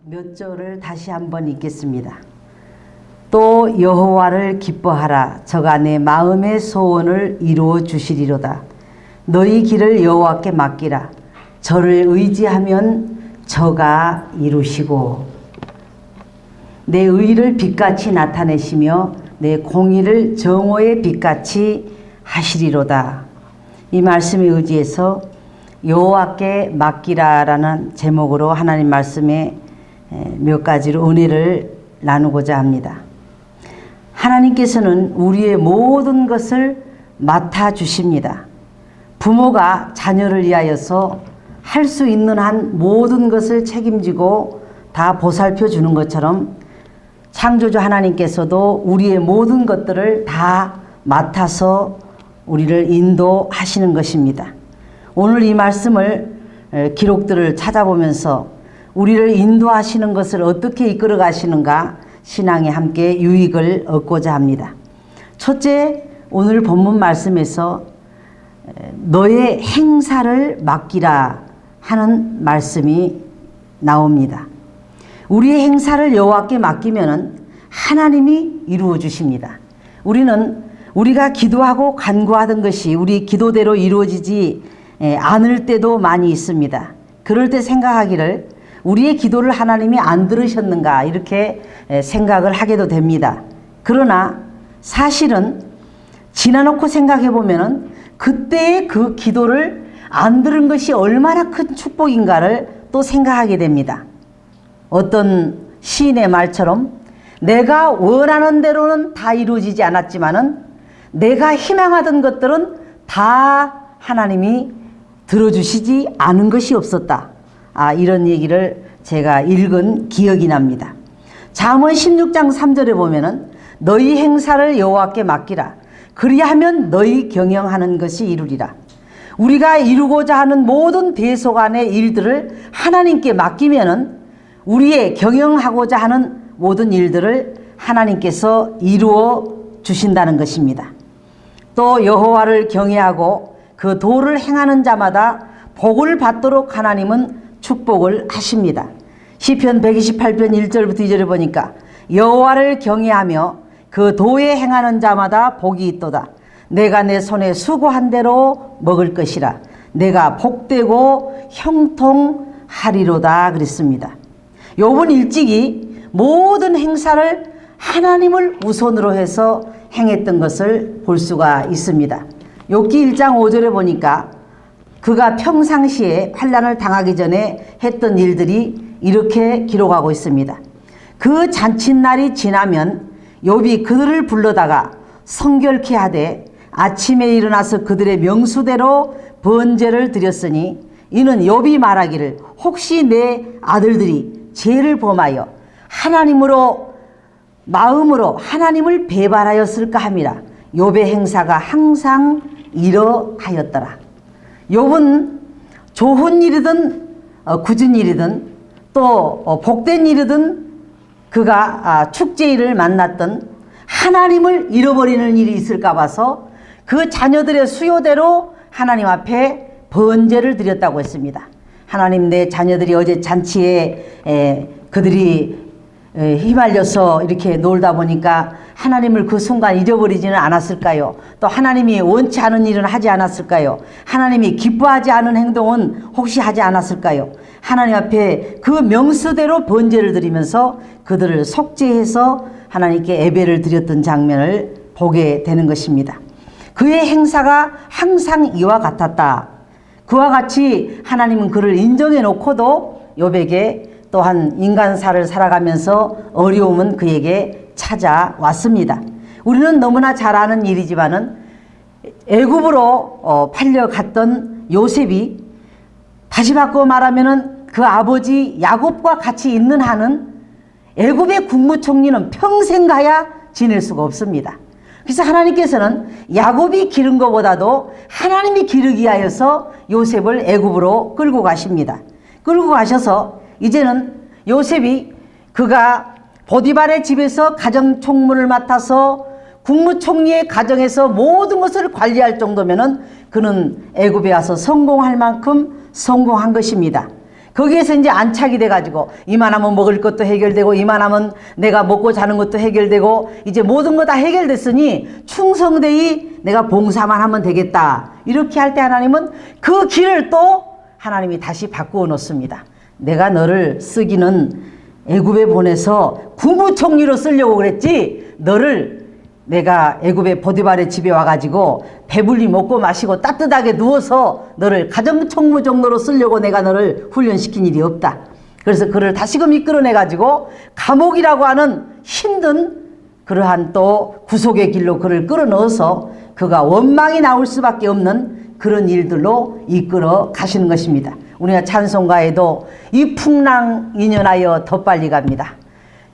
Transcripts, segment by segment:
몇 절을 다시 한번 읽겠습니다. 또 여호와를 기뻐하라. 저가 내 마음의 소원을 이루어 주시리로다. 너희 길을 여호와께 맡기라. 저를 의지하면 저가 이루시고 내 의를 빛같이 나타내시며 내 공의를 정오의 빛같이 하시리로다. 이 말씀에 의지해서 여호와께 맡기라라는 제목으로 하나님 말씀에 몇 가지로 은혜를 나누고자 합니다. 하나님께서는 우리의 모든 것을 맡아주십니다. 부모가 자녀를 위하여서 할 수 있는 한 모든 것을 책임지고 다 보살펴 주는 것처럼 창조주 하나님께서도 우리의 모든 것들을 다 맡아서 우리를 인도하시는 것입니다. 오늘 이 말씀을 기록들을 찾아보면서 우리를 인도하시는 것을 어떻게 이끌어 가시는가 신앙에 함께 유익을 얻고자 합니다. 첫째, 오늘 본문 말씀에서 너의 행사를 맡기라 하는 말씀이 나옵니다. 우리의 행사를 여호와께 맡기면은 하나님이 이루어 주십니다. 우리가 기도하고 간구하던 것이 우리 기도대로 이루어지지 않을 때도 많이 있습니다. 그럴 때 생각하기를 우리의 기도를 하나님이 안 들으셨는가 이렇게 생각을 하게도 됩니다. 그러나 사실은 지나놓고 생각해 보면은 그때의 그 기도를 안 들은 것이 얼마나 큰 축복인가를 또 생각하게 됩니다. 어떤 시인의 말처럼 내가 원하는 대로는 다 이루어지지 않았지만은 내가 희망하던 것들은 다 하나님이 들어주시지 않은 것이 없었다. 이런 얘기를 제가 읽은 기억이 납니다. 잠언 16장 3절에 보면은 너희 행사를 여호와께 맡기라. 그리하면 너희 경영하는 것이 이루리라. 우리가 이루고자 하는 모든 대소간의 일들을 하나님께 맡기면은 우리의 경영하고자 하는 모든 일들을 하나님께서 이루어 주신다는 것입니다. 또 여호와를 경외하고 그 도를 행하는 자마다 복을 받도록 하나님은 축복을 하십니다. 시편 128편 1절부터 2절에 보니까 여호와를 경외하며 그 도에 행하는 자마다 복이 있도다. 내가 내 손에 수고한 대로 먹을 것이라. 내가 복되고 형통하리로다 그랬습니다. 욥은 일찍이 모든 행사를 하나님을 우선으로 해서 행했던 것을 볼 수가 있습니다. 욥기 1장 5절에 보니까 그가 평상시에 환난을 당하기 전에 했던 일들이 이렇게 기록하고 있습니다. 그 잔칫날이 지나면 욥이 그들을 불러다가 성결케 하되 아침에 일어나서 그들의 명수대로 번제를 드렸으니 이는 욥이 말하기를 혹시 내 아들들이 죄를 범하여 하나님으로 마음으로 하나님을 배반하였을까 함이라. 욥의 행사가 항상 이러하였더라. 욥은 좋은 일이든 굳은 일이든 또 복된 일이든 그가 축제일을 만났던 하나님을 잃어버리는 일이 있을까 봐서 그 자녀들의 수요대로 하나님 앞에 번제를 드렸다고 했습니다. 하나님, 내 자녀들이 어제 잔치에 그들이 휘말려서 이렇게 놀다 보니까 하나님을 그 순간 잊어버리지는 않았을까요? 또 하나님이 원치 않은 일은 하지 않았을까요? 하나님이 기뻐하지 않은 행동은 혹시 하지 않았을까요? 하나님 앞에 그 명수대로 번제를 드리면서 그들을 속죄해서 하나님께 예배를 드렸던 장면을 보게 되는 것입니다. 그의 행사가 항상 이와 같았다. 그와 같이 하나님은 그를 인정해 놓고도 욥에게 또한 인간사를 살아가면서 어려움은 그에게 찾아왔습니다. 우리는 너무나 잘 아는 일이지만은 애굽으로 팔려갔던 요셉이 다시 바꿔 말하면은 그 아버지 야곱과 같이 있는 한은 애굽의 국무총리는 평생 가야 지낼 수가 없습니다. 그래서 하나님께서는 야곱이 기른 것보다도 하나님이 기르기 하여서 요셉을 애굽으로 끌고 가십니다. 끌고 가셔서 이제는 요셉이 그가 보디발의 집에서 가정총무를 맡아서 국무총리의 가정에서 모든 것을 관리할 정도면은 그는 애굽에 와서 성공할 만큼 성공한 것입니다. 거기에서 이제 안착이 돼가지고 이만하면 먹을 것도 해결되고 이만하면 내가 먹고 자는 것도 해결되고 이제 모든 거 다 해결됐으니 충성되이 내가 봉사만 하면 되겠다. 이렇게 할 때 하나님은 그 길을 또 하나님이 다시 바꾸어 놓습니다. 내가 너를 쓰기는 애굽에 보내서 국무총리로 쓰려고 그랬지, 너를 내가 애굽의 보디발의 집에 와가지고 배불리 먹고 마시고 따뜻하게 누워서 너를 가정총무 정도로 쓰려고 내가 너를 훈련시킨 일이 없다. 그래서 그를 다시금 이끌어내가지고 감옥이라고 하는 힘든 그러한 또 구속의 길로 그를 끌어넣어서 그가 원망이 나올 수밖에 없는 그런 일들로 이끌어 가시는 것입니다. 우리가 찬송가에도 이 풍랑 인연하여 더 빨리 갑니다.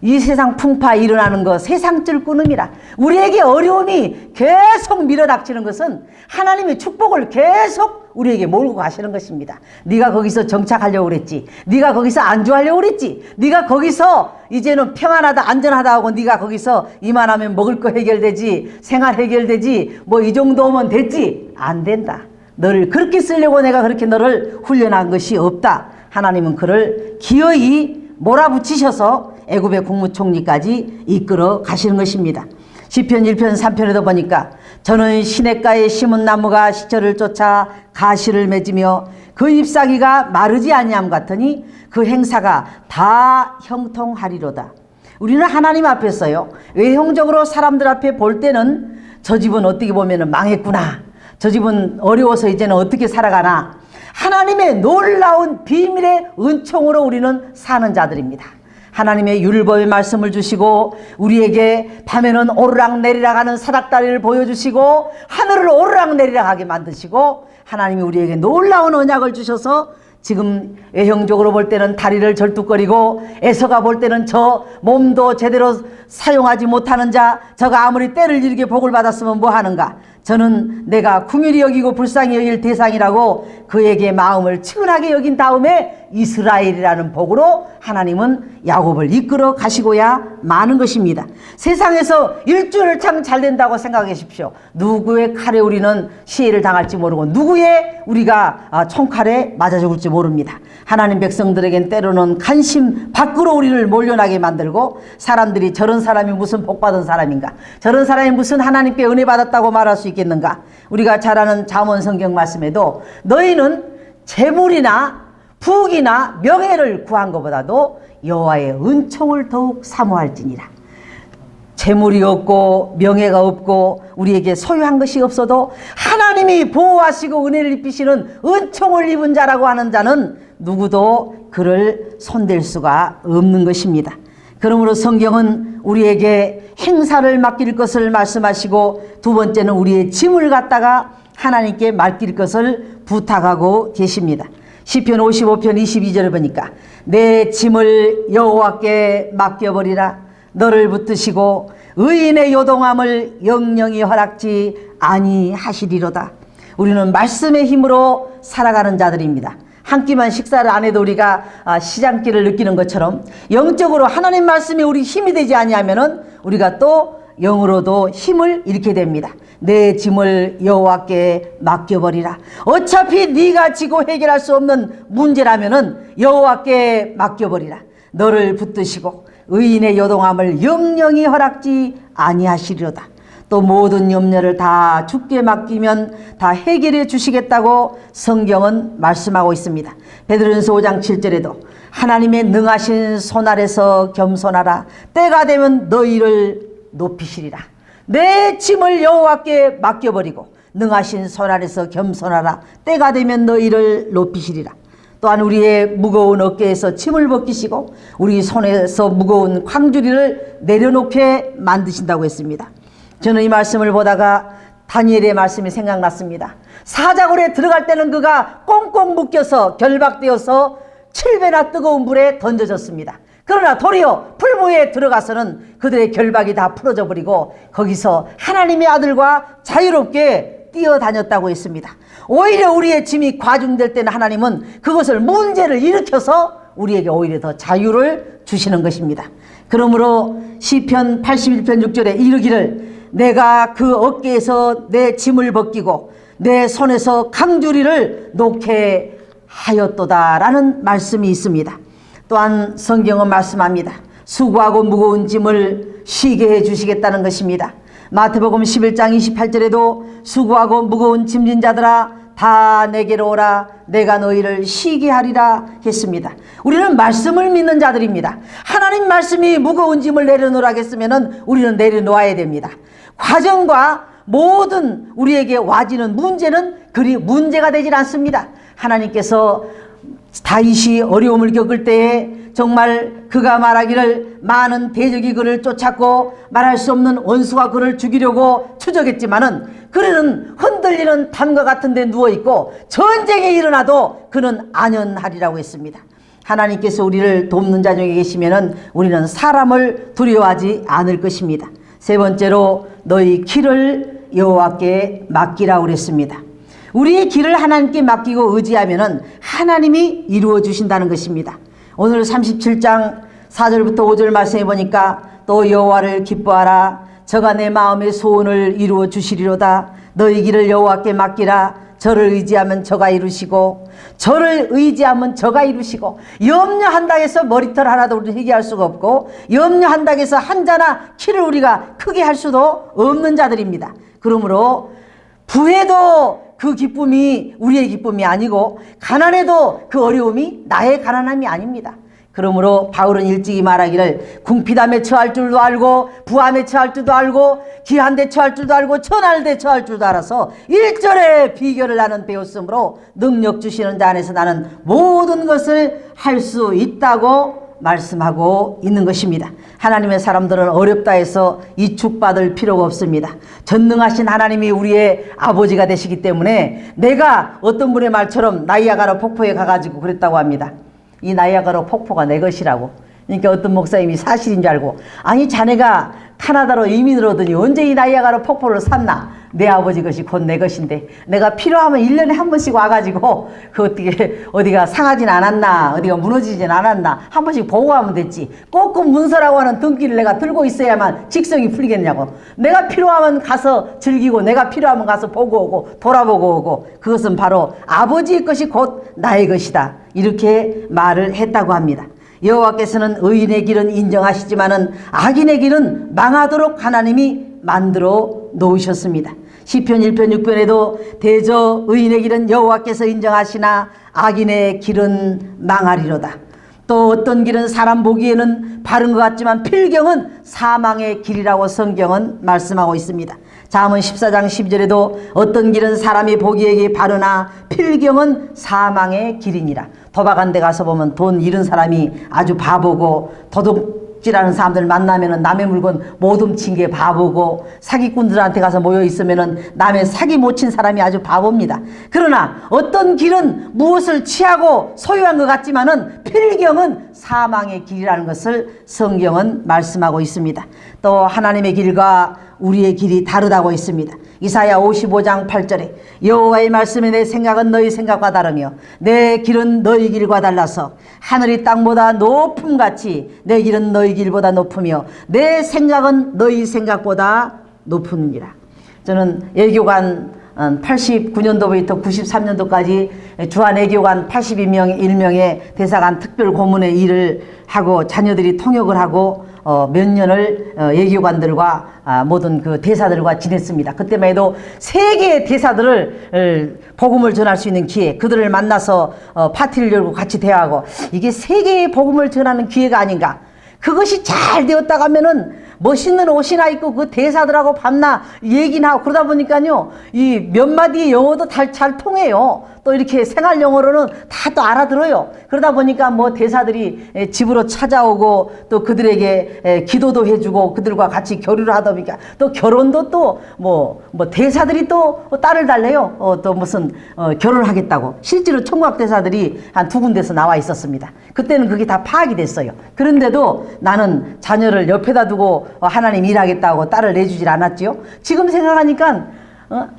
이 세상 풍파 일어나는 거 세상줄 끊음이라. 우리에게 어려움이 계속 밀어닥치는 것은 하나님의 축복을 계속 우리에게 몰고 가시는 것입니다. 네가 거기서 정착하려고 그랬지, 네가 거기서 안주하려고 그랬지, 네가 거기서 이제는 평안하다 안전하다 하고 네가 거기서 이만하면 먹을 거 해결되지, 생활 해결되지, 뭐 이 정도 오면 됐지. 안 된다. 너를 그렇게 쓰려고 내가 그렇게 너를 훈련한 것이 없다. 하나님은 그를 기어이 몰아붙이셔서 애굽의 국무총리까지 이끌어 가시는 것입니다. 시편 1편 3편에도 보니까 저는 시냇가에 심은 나무가 시철을 쫓아 가시를 맺으며 그 잎사귀가 마르지 아니함 같으니 그 행사가 다 형통하리로다. 우리는 하나님 앞에서요, 외형적으로 사람들 앞에 볼 때는 저 집은 어떻게 보면 망했구나, 저 집은 어려워서 이제는 어떻게 살아가나, 하나님의 놀라운 비밀의 은총으로 우리는 사는 자들입니다. 하나님의 율법의 말씀을 주시고 우리에게 밤에는 오르락내리락 하는 사닥다리를 보여주시고 하늘을 오르락내리락 하게 만드시고 하나님이 우리에게 놀라운 언약을 주셔서 지금 외형적으로 볼 때는 다리를 절뚝거리고 에서가 볼 때는 저 몸도 제대로 사용하지 못하는 자, 저가 아무리 때를 지르게 복을 받았으면 뭐 하는가, 저는 내가 긍휼히 여기고 불쌍히 여길 대상이라고 그에게 마음을 측은하게 여긴 다음에 이스라엘이라는 복으로 하나님은 야곱을 이끌어 가시고야 마는 것입니다. 세상에서 일주일을 참 잘 된다고 생각해 보십시오. 누구의 칼에 우리는 시해를 당할지 모르고 누구의 우리가 총칼에 맞아 죽을지 모릅니다. 하나님 백성들에겐 때로는 간심 밖으로 우리를 몰려나게 만들고 사람들이 저런 사람이 무슨 복받은 사람인가, 저런 사람이 무슨 하나님께 은혜 받았다고 말할 수 있겠는가. 우리가 잘 아는 잠언 성경 말씀에도 너희는 재물이나 부귀나 명예를 구한 것보다도 여호와의 은총을 더욱 사모할지니라. 재물이 없고 명예가 없고 우리에게 소유한 것이 없어도 하나님이 보호하시고 은혜를 입히시는 은총을 입은 자라고 하는 자는 누구도 그를 손댈 수가 없는 것입니다. 그러므로 성경은 우리에게 행사를 맡길 것을 말씀하시고 두 번째는 우리의 짐을 갖다가 하나님께 맡길 것을 부탁하고 계십니다. 시편 55편 22절을 보니까 내 짐을 여호와께 맡겨버리라. 너를 붙드시고 의인의 요동함을 영영히 허락지 아니하시리로다. 우리는 말씀의 힘으로 살아가는 자들입니다. 한 끼만 식사를 안 해도 우리가 시장기를 느끼는 것처럼 영적으로 하나님 말씀이 우리 힘이 되지 아니하면은 우리가 또 영으로도 힘을 잃게 됩니다. 내 짐을 여호와께 맡겨버리라. 어차피 네가 지고 해결할 수 없는 문제라면은 여호와께 맡겨버리라. 너를 붙드시고 의인의 요동함을 영영히 허락지 아니하시리로다. 또 모든 염려를 다 주께 맡기면 다 해결해 주시겠다고 성경은 말씀하고 있습니다. 베드로전서 5장 7절에도 하나님의 능하신 손 아래서 겸손하라. 때가 되면 너희를 높이시리라. 내 짐을 여호와께 맡겨버리고 능하신 손 아래서 겸손하라. 때가 되면 너희를 높이시리라. 또한 우리의 무거운 어깨에서 짐을 벗기시고 우리 손에서 무거운 광주리를 내려놓게 만드신다고 했습니다. 저는 이 말씀을 보다가 다니엘의 말씀이 생각났습니다. 사자굴에 들어갈 때는 그가 꽁꽁 묶여서 결박되어서 7배나 뜨거운 불에 던져졌습니다. 그러나 도리어 풀무에 들어가서는 그들의 결박이 다 풀어져 버리고 거기서 하나님의 아들과 자유롭게 뛰어다녔다고 했습니다. 오히려 우리의 짐이 과중될 때는 하나님은 그것을 문제를 일으켜서 우리에게 오히려 더 자유를 주시는 것입니다. 그러므로 시편 81편 6절에 이르기를 내가 그 어깨에서 내 짐을 벗기고 내 손에서 강주리를 놓게 하였도다라는 말씀이 있습니다. 또한 성경은 말씀합니다. 수고하고 무거운 짐을 쉬게 해주시겠다는 것입니다. 마태복음 11장 28절에도 수고하고 무거운 짐진 자들아 다 내게로 오라 내가 너희를 쉬게 하리라 했습니다. 우리는 말씀을 믿는 자들입니다. 하나님 말씀이 무거운 짐을 내려놓으라고 했으면 우리는 내려놓아야 됩니다. 과정과 모든 우리에게 와지는 문제는 그리 문제가 되질 않습니다. 하나님께서 다윗이 어려움을 겪을 때에 정말 그가 말하기를 많은 대적이 그를 쫓았고 말할 수 없는 원수가 그를 죽이려고 추적했지만은 그는 흔들리는 담과 같은 데 누워있고 전쟁이 일어나도 그는 안연하리라고 했습니다. 하나님께서 우리를 돕는 자 중에 계시면은 우리는 사람을 두려워하지 않을 것입니다. 세 번째로 너희 길을 여호와께 맡기라고 그랬습니다. 우리의 길을 하나님께 맡기고 의지하면은 하나님이 이루어 주신다는 것입니다. 오늘 37장 4절부터 5절 말씀해 보니까 또 여호와를 기뻐하라 저가 내 마음의 소원을 이루어 주시리로다 너희 길을 여호와께 맡기라 저를 의지하면 저가 이루시고 저를 의지하면 저가 이루시고 염려한다 해서 머리털 하나도 우리는 회개할 수가 없고 염려한다 해서 한자나 키를 우리가 크게 할 수도 없는 자들입니다. 그러므로 부해도 그 기쁨이 우리의 기쁨이 아니고 가난해도 그 어려움이 나의 가난함이 아닙니다. 그러므로 바울은 일찍이 말하기를 궁피담에 처할 줄도 알고 부함에 처할 줄도 알고 기한데 처할 줄도 알고 천할데 처할 줄도 알아서 1절에 비결을 나는 배웠으므로 능력 주시는 자 안에서 나는 모든 것을 할 수 있다고 말씀하고 있는 것입니다. 하나님의 사람들은 어렵다 해서 이축받을 필요가 없습니다. 전능하신 하나님이 우리의 아버지가 되시기 때문에 내가 어떤 분의 말처럼 나이아가라 폭포에 가가지고 그랬다고 합니다. 이 나이아가라 폭포가 내 것이라고. 그러니까 어떤 목사님이 사실인 줄 알고 아니 자네가 카나다로 이민을 오더니 언제 이 나이아가라 폭포를 샀나? 내 아버지 것이 곧 내 것인데 내가 필요하면 1년에 한 번씩 와가지고 그 어떻게 어디가 상하진 않았나 어디가 무너지진 않았나 한 번씩 보고 가면 됐지. 꼭꼭 문서라고 하는 등기를 내가 들고 있어야만 직성이 풀리겠냐고. 내가 필요하면 가서 즐기고 내가 필요하면 가서 보고 오고 돌아보고 오고 그것은 바로 아버지의 것이 곧 나의 것이다. 이렇게 말을 했다고 합니다. 여호와께서는 의인의 길은 인정하시지만은 악인의 길은 망하도록 하나님이 만들어 놓으셨습니다. 시편 1편 6편에도 대저 의인의 길은 여호와께서 인정하시나 악인의 길은 망하리로다. 또 어떤 길은 사람 보기에는 바른 것 같지만 필경은 사망의 길이라고 성경은 말씀하고 있습니다. 잠언 14장 12절에도 어떤 길은 사람이 보기에 바르나 필경은 사망의 길이니라. 도박한 데 가서 보면 돈 잃은 사람이 아주 바보고 도둑질하는 사람들 만나면은 남의 물건 못 훔친 게 바보고 사기꾼들한테 가서 모여 있으면은 남의 사기 못 친 사람이 아주 바보입니다. 그러나 어떤 길은 무엇을 취하고 소유한 것 같지만은 필경은 사망의 길이라는 것을 성경은 말씀하고 있습니다. 또 하나님의 길과 우리의 길이 다르다고 있습니다. 이사야 55장 8절에 여호와의 말씀에 내 생각은 너희 생각과 다르며 내 길은 너희 길과 달라서 하늘이 땅보다 높음같이 내 길은 너희 길보다 높으며 내 생각은 너희 생각보다 높으니라. 저는 애교관 89년도부터 93년도까지 주한애교관 82명의 대사관 특별 고문의 일을 하고 자녀들이 통역을 하고 몇 년을 예교관들과 모든 그 대사들과 지냈습니다. 그때만 해도 세계의 대사들을 복음을 전할 수 있는 기회, 그들을 만나서 파티를 열고 같이 대화하고 이게 세계의 복음을 전하는 기회가 아닌가. 그것이 잘 되었다가 하면은 멋있는 옷이나 입고 그 대사들하고 밤낮 얘기나 하고 그러다 보니까요 이 몇 마디 영어도 잘 통해요. 또 이렇게 생활 영어로는 다 또 알아들어요. 그러다 보니까 뭐 대사들이 집으로 찾아오고 또 그들에게 기도도 해주고 그들과 같이 교류를 하다 보니까 또 결혼도 또 뭐 대사들이 또 딸을 달래요. 또 무슨 결혼을 하겠다고. 실제로 총각 대사들이 한 2군데서 나와 있었습니다. 그때는 그게 다 파악이 됐어요. 그런데도 나는 자녀를 옆에다 두고 하나님 일하겠다고 딸을 내주질 않았지요. 지금 생각하니까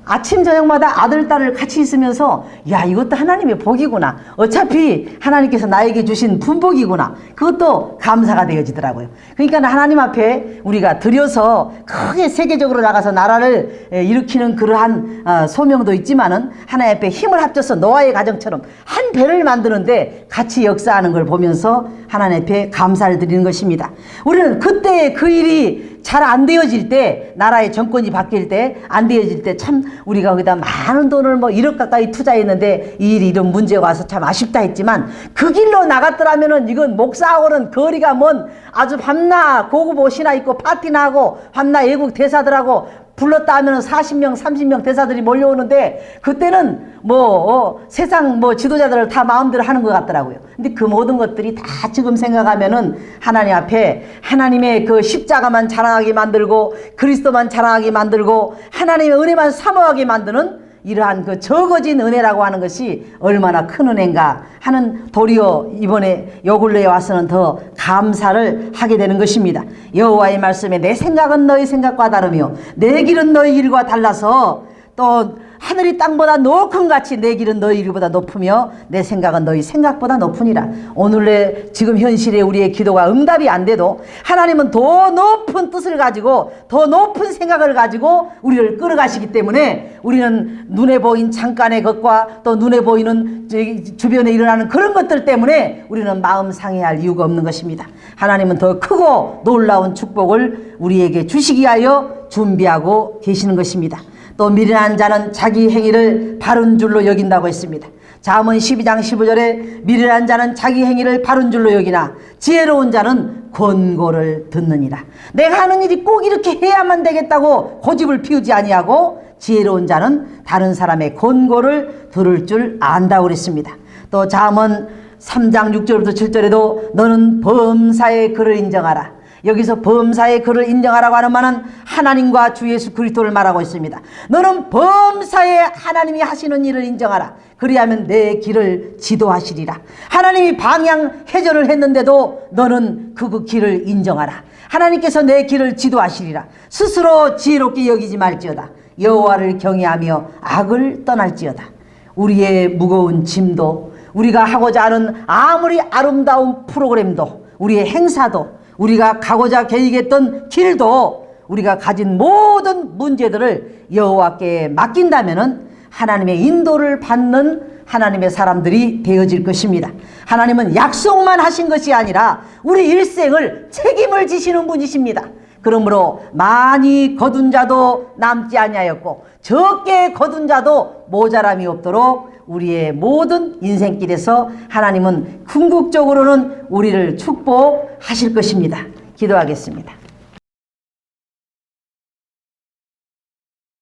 아침 저녁마다 아들 딸을 같이 있으면서 야 이것도 하나님의 복이구나. 어차피 하나님께서 나에게 주신 분복이구나. 그것도 감사가 되어지더라고요. 그러니까 하나님 앞에 우리가 드려서 크게 세계적으로 나가서 나라를 일으키는 그러한 소명도 있지만은 하나님 앞에 힘을 합쳐서 노아의 가정처럼 한 배를 만드는데 같이 역사하는 걸 보면서 하나님 앞에 감사를 드리는 것입니다. 우리는 그때 그 일이 잘 안 되어질 때, 나라의 정권이 바뀔 때 안 되어질 때 참 우리가 거기다 많은 돈을 뭐 1억 가까이 투자했는데 이 일이 이런 문제가 와서 참 아쉽다 했지만 그 길로 나갔더라면은 이건 목사하고는 거리가 먼 아주 밤낮 고급 옷이나 입고 파티나 하고 밤낮 외국 대사들하고 불렀다 하면 40명 30명 대사들이 몰려오는데 그때는 세상 지도자들을 다 마음대로 하는 것 같더라고요. 근데 그 모든 것들이 다 지금 생각하면은 하나님 앞에 하나님의 그 십자가만 자랑하게 만들고 그리스도만 자랑하게 만들고 하나님의 은혜만 사모하게 만드는 이러한 그 적어진 은혜라고 하는 것이 얼마나 큰 은혜인가 하는 도리어 이번에 요 근래에 와서는 더 감사를 하게 되는 것입니다. 여호와의 말씀에 내 생각은 너희 생각과 다르며 내 길은 너희 길과 달라서 또 하늘이 땅보다 높은 같이 내 길은 너희 길보다 높으며 내 생각은 너희 생각보다 높으니라. 오늘의 지금 현실에 우리의 기도가 응답이 안 돼도 하나님은 더 높은 뜻을 가지고 더 높은 생각을 가지고 우리를 끌어가시기 때문에 우리는 눈에 보인 잠깐의 것과 또 눈에 보이는 주변에 일어나는 그런 것들 때문에 우리는 마음 상해할 이유가 없는 것입니다. 하나님은 더 크고 놀라운 축복을 우리에게 주시기 위하여 준비하고 계시는 것입니다. 또 미련한 자는 자기 행위를 바른 줄로 여긴다고 했습니다. 잠언 12장 15절에 미련한 자는 자기 행위를 바른 줄로 여기나 지혜로운 자는 권고를 듣느니라. 내가 하는 일이 꼭 이렇게 해야만 되겠다고 고집을 피우지 아니하고 지혜로운 자는 다른 사람의 권고를 들을 줄 안다고 그랬습니다. 또 잠언 3장 6절부터 7절에도 너는 범사의 그를 인정하라. 여기서 범사의 그를 인정하라고 하는 말은 하나님과 주 예수 그리스도를 말하고 있습니다. 너는 범사의 하나님이 하시는 일을 인정하라. 그리하면 내 길을 지도하시리라. 하나님이 방향 해절을 했는데도 너는 그 길을 인정하라. 하나님께서 내 길을 지도하시리라. 스스로 지혜롭게 여기지 말지어다. 여호와를 경외하며 악을 떠날지어다. 우리의 무거운 짐도 우리가 하고자 하는 아무리 아름다운 프로그램도 우리의 행사도 우리가 가고자 계획했던 길도 우리가 가진 모든 문제들을 여호와께 맡긴다면은 하나님의 인도를 받는 하나님의 사람들이 되어질 것입니다. 하나님은 약속만 하신 것이 아니라 우리 일생을 책임을 지시는 분이십니다. 그러므로 많이 거둔 자도 남지 아니하였고 적게 거둔 자도 모자람이 없도록 우리의 모든 인생길에서 하나님은 궁극적으로는 우리를 축복하실 것입니다. 기도하겠습니다.